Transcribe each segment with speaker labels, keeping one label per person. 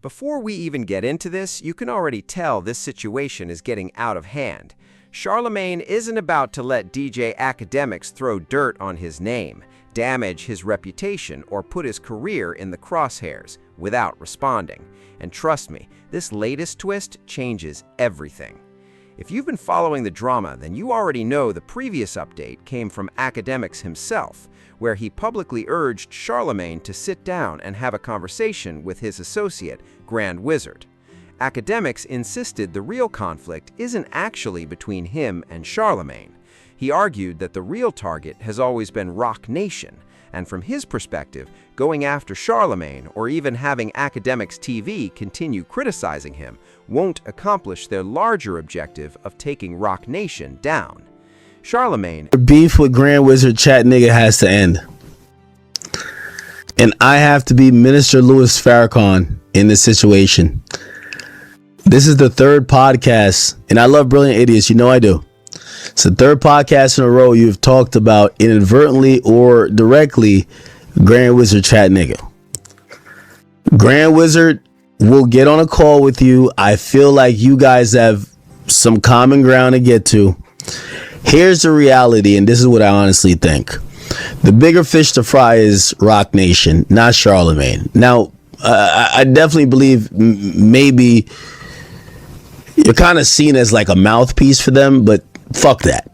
Speaker 1: Before we even get into this, you can already tell this situation is getting out of hand. Charlamagne isn't about to let DJ Akademiks throw dirt on his name, damage his reputation, or put his career in the crosshairs without responding. And trust me, this latest twist changes everything. If you've been following the drama, then you already know the previous update came from Akademiks himself, where he publicly urged Charlamagne to sit down and have a conversation with his associate, Grand Wizard. Akademiks insisted the real conflict isn't actually between him and Charlamagne. He argued that the real target has always been Roc Nation, and from his perspective, going after Charlamagne or even having Akademiks TV continue criticizing him won't accomplish their larger objective of taking Roc Nation down. Charlamagne...
Speaker 2: The beef with Grand Wizard Chat Nigga has to end. And I have to be Minister Louis Farrakhan in this situation. This is the third podcast, and I love Brilliant Idiots, you know I do. It's the third podcast in a row you've talked about inadvertently or directly Grand Wizard Chat Nigga. Grand Wizard will get on a call with you. I feel like you guys have some common ground to get to. Here's the reality, and this is what I honestly think. The bigger fish to fry is Roc Nation, not Charlamagne. Now, I definitely believe maybe you're kind of seen as like a mouthpiece for them, but fuck that.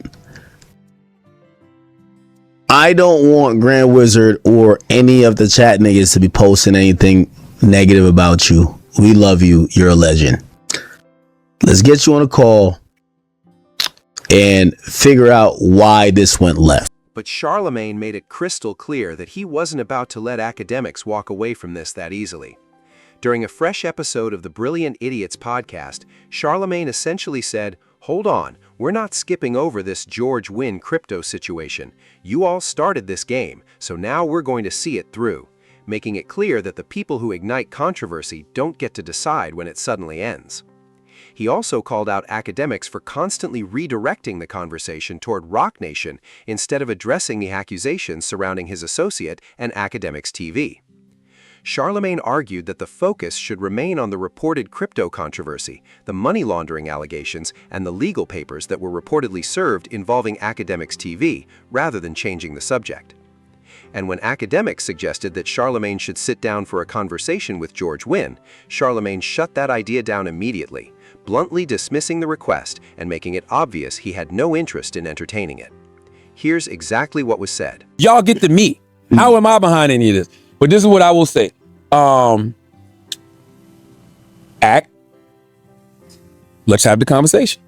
Speaker 2: I don't want Grand Wizard or any of the chat niggas to be posting anything negative about you. We love you. You're a legend. Let's get you on a call and figure out why this went left.
Speaker 1: But Charlamagne made it crystal clear that he wasn't about to let Akademiks walk away from this that easily. During a fresh episode of the Brilliant Idiots podcast, Charlamagne essentially said, "Hold on, we're not skipping over this George Wynn crypto situation. You all started this game, so now we're going to see it through," making it clear that the people who ignite controversy don't get to decide when it suddenly ends. He also called out Akademiks for constantly redirecting the conversation toward Roc Nation instead of addressing the accusations surrounding his associate and Akademiks TV. Charlamagne argued that the focus should remain on the reported crypto controversy, the money laundering allegations, and the legal papers that were reportedly served involving Akademiks TV, rather than changing the subject. And when Akademiks suggested that Charlamagne should sit down for a conversation with George Wynn, Charlamagne shut that idea down immediately, bluntly dismissing the request and making it obvious he had no interest in entertaining it. Here's exactly what was said.
Speaker 3: Y'all get the meat. How am I behind any of this? But this is what I will say. Let's have the conversation.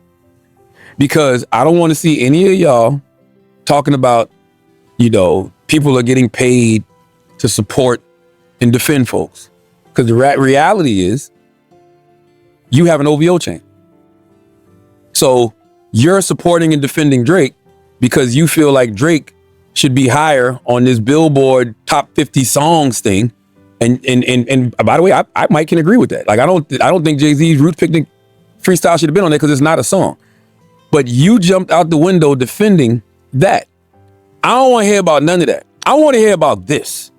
Speaker 3: Because I don't want to see any of y'all talking about, people are getting paid to support and defend folks. Because the reality is, you have an OVO chain. So you're supporting and defending Drake because you feel like Drake should be higher on this Billboard top 50 songs thing. And by the way, I might can agree with that. Like I don't think Jay-Z's Roots Picnic freestyle should have been on there because it's not a song. But you jumped out the window defending that. I don't want to hear about none of that. I want to hear about this.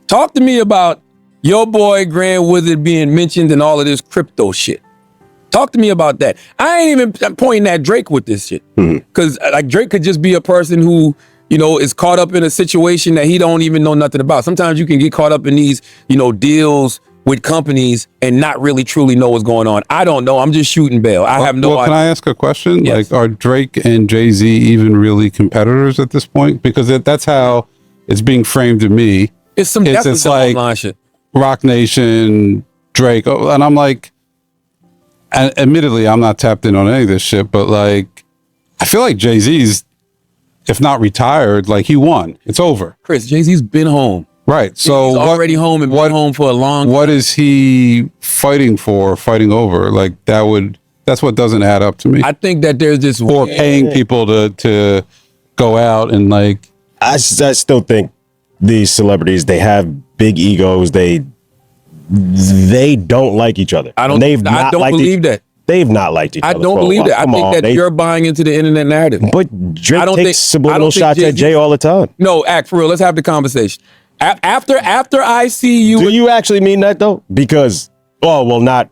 Speaker 3: Talk to me about your boy Grand Wizard being mentioned and all of this crypto shit. Talk to me about that. I ain't even pointing at Drake with this shit. Because like Drake could just be a person who, is caught up in a situation that he don't even know nothing about. Sometimes you can get caught up in these, deals with companies and not really truly know what's going on. I don't know. I'm just shooting bail. I have no idea.
Speaker 4: Can I ask a question?
Speaker 3: Yes.
Speaker 4: Like, are Drake and Jay-Z even really competitors at this point? Because that's how it's being framed to me.
Speaker 3: It's like online shit.
Speaker 4: Roc Nation, Drake, and I'm like, and admittedly, I'm not tapped in on any of this shit, but like, I feel like Jay-Z's, if not retired, like he won. It's over.
Speaker 3: Chris, Jay-Z's been home.
Speaker 4: Right. So
Speaker 3: he's already home and been home for a long time.
Speaker 4: What is he fighting for, fighting over? Like that's what doesn't add up to me.
Speaker 3: I think that there's this
Speaker 4: or paying people to go out and like.
Speaker 5: I still think these celebrities, they have big egos. They don't like each other.
Speaker 3: I don't believe that.
Speaker 5: They've not liked each other.
Speaker 3: I don't believe that. I think that you're buying into the internet narrative.
Speaker 5: But Drake takes subliminal shots at Jay all the time.
Speaker 3: No, act for real. Let's have the conversation. After I see you.
Speaker 5: Do you actually mean that though? Because Oh, well, not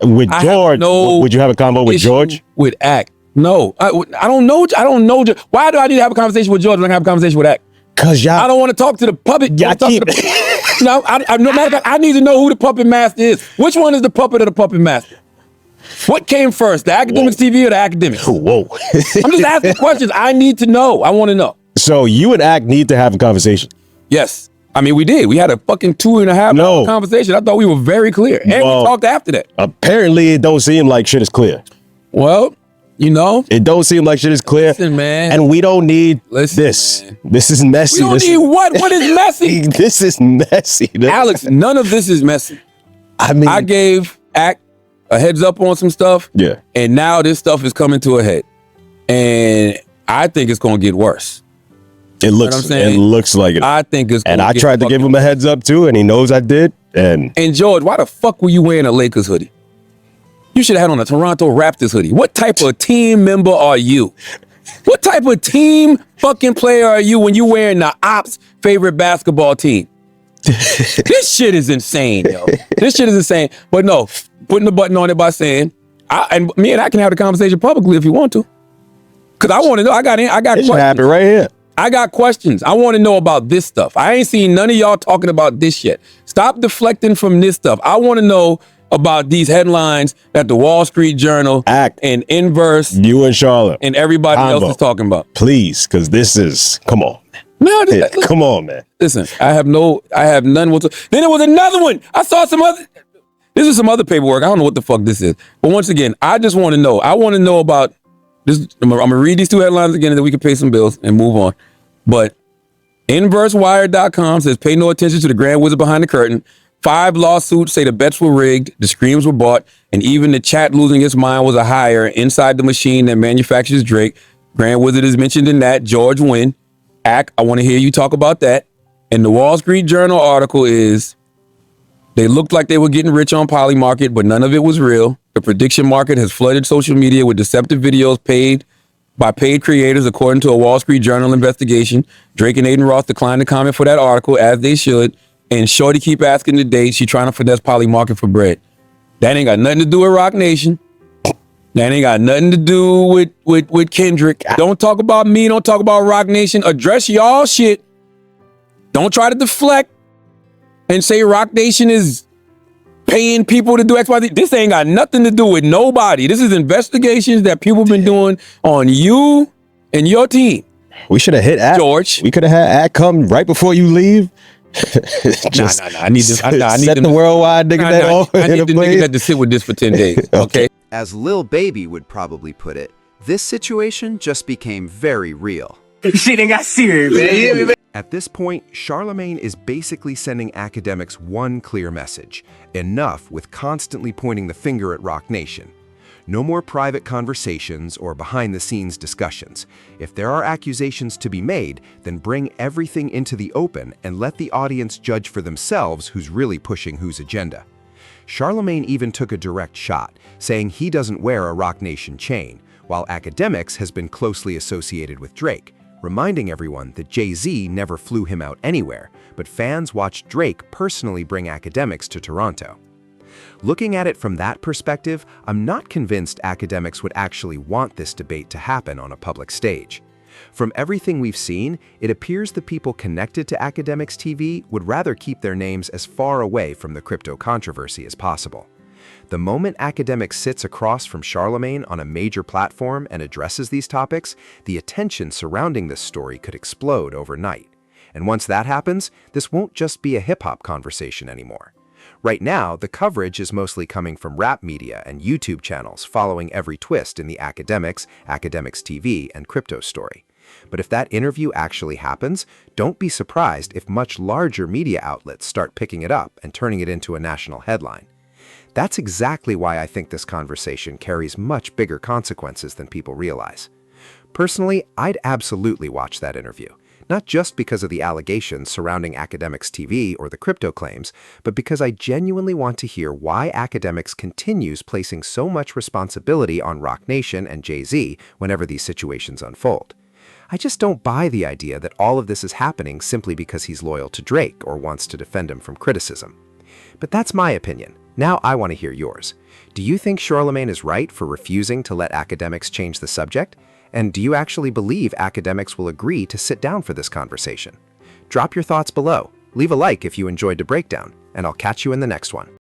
Speaker 5: with George.
Speaker 3: No
Speaker 5: would you have a convo with
Speaker 3: issue
Speaker 5: George?
Speaker 3: With Ak? No, I don't know. I don't know. Why do I need to have a conversation with George when I have a conversation with Ak?
Speaker 5: Cause y'all,
Speaker 3: I don't want to talk to the puppet.
Speaker 5: y'all keep.
Speaker 3: No, no matter of fact, I need to know who the puppet master is. Which one is the puppet of the puppet master? What came first, the Akademiks TV or the Akademiks?
Speaker 5: Whoa.
Speaker 3: I'm just asking questions. I need to know. I want to know.
Speaker 5: So you and Ak need to have a conversation.
Speaker 3: Yes. I mean, we did. We had a fucking 2.5 hour conversation. I thought we were very clear. And we talked after that.
Speaker 5: Apparently, it don't seem like shit is clear.
Speaker 3: Well, you know.
Speaker 5: It don't seem like shit is clear.
Speaker 3: Listen, man.
Speaker 5: And we don't need
Speaker 3: Listen,
Speaker 5: this.
Speaker 3: Man.
Speaker 5: This is messy.
Speaker 3: We don't need what? What is messy?
Speaker 5: This is messy.
Speaker 3: Alex, none of this is messy.
Speaker 5: I mean,
Speaker 3: I gave Ak a heads up on some stuff.
Speaker 5: Yeah.
Speaker 3: And now this stuff is coming to a head. And I think it's going to get worse.
Speaker 5: It looks like it.
Speaker 3: I think it's going
Speaker 5: to get worse. And I tried to give him a heads up too, and he knows I did. And
Speaker 3: George, why the fuck were you wearing a Lakers hoodie? You should have had on a Toronto Raptors hoodie. What type of team member are you? What type of team fucking player are you when you wearing the Ops' favorite basketball team? This shit is insane, yo. This shit is insane. But no, putting the button on it by saying, and me and I can have the conversation publicly if you want to. Because I want to know. I got questions.
Speaker 5: It happen right here.
Speaker 3: I got questions. I want to know about this stuff. I ain't seen none of y'all talking about this shit. Stop deflecting from this stuff. I want to know about these headlines that the Wall Street Journal and Inverse,
Speaker 5: you and Charlotte,
Speaker 3: and everybody else is talking about.
Speaker 5: Please, because this is, come on.
Speaker 3: No,
Speaker 5: come on, man.
Speaker 3: Listen, I have none whatsoever. Then there was another one. I saw some other. This is some other paperwork. I don't know what the fuck this is. But once again, I just want to know. I want to know about this. I'm gonna read these two headlines again, and then we can pay some bills and move on. But InverseWire.com says, pay no attention to the grand wizard behind the curtain. 5 lawsuits say the bets were rigged, the screams were bought, and even the chat losing its mind was a hire inside the machine that manufactures Drake. Grand Wizard is mentioned in that. George Wynn. Ak, I want to hear you talk about that. And the Wall Street Journal article is, they looked like they were getting rich on Polymarket, but none of it was real. The prediction market has flooded social media with deceptive videos paid by paid creators, according to a Wall Street Journal investigation. Drake and Aiden Ross declined to comment for that article, as they should. And Shorty keep asking to date. She trying to finesse Polymarket for bread. That ain't got nothing to do with Roc Nation. That ain't got nothing to do with Kendrick. Don't talk about me. Don't talk about Roc Nation. Address y'all shit. Don't try to deflect and say Roc Nation is paying people to do X, Y, Z. This ain't got nothing to do with nobody. This is investigations that people been doing on you and your team.
Speaker 5: We should have hit Ak.
Speaker 3: George.
Speaker 5: We could have had Ak come right before you leave.
Speaker 3: Nah. I need this. I need
Speaker 5: set the worldwide nigga that off.
Speaker 3: I need the nigga that to sit with this for 10 days. Okay.
Speaker 1: As Lil Baby would probably put it, this situation just became very real.
Speaker 6: Shit ain't got serious, man.
Speaker 1: At this point, Charlamagne is basically sending Akademiks one clear message. Enough with constantly pointing the finger at Roc Nation. No more private conversations or behind-the-scenes discussions. If there are accusations to be made, then bring everything into the open and let the audience judge for themselves who's really pushing whose agenda. Charlamagne even took a direct shot, saying he doesn't wear a Roc Nation chain, while Akademiks has been closely associated with Drake, reminding everyone that Jay-Z never flew him out anywhere, but fans watched Drake personally bring Akademiks to Toronto. Looking at it from that perspective, I'm not convinced Akademiks would actually want this debate to happen on a public stage. From everything we've seen, it appears the people connected to Akademiks TV would rather keep their names as far away from the crypto controversy as possible. The moment Akademiks sits across from Charlamagne on a major platform and addresses these topics, the attention surrounding this story could explode overnight. And once that happens, this won't just be a hip-hop conversation anymore. Right now, the coverage is mostly coming from rap media and YouTube channels following every twist in the Akademiks, Akademiks TV, and crypto story. But if that interview actually happens, don't be surprised if much larger media outlets start picking it up and turning it into a national headline. That's exactly why I think this conversation carries much bigger consequences than people realize. Personally, I'd absolutely watch that interview. Not just because of the allegations surrounding Akademiks TV or the crypto claims, but because I genuinely want to hear why Akademiks continues placing so much responsibility on Roc Nation and Jay-Z whenever these situations unfold. I just don't buy the idea that all of this is happening simply because he's loyal to Drake or wants to defend him from criticism. But that's my opinion. Now I want to hear yours. Do you think Charlamagne is right for refusing to let Akademiks change the subject? And do you actually believe Akademiks will agree to sit down for this conversation? Drop your thoughts below. Leave a like if you enjoyed the breakdown, and I'll catch you in the next one.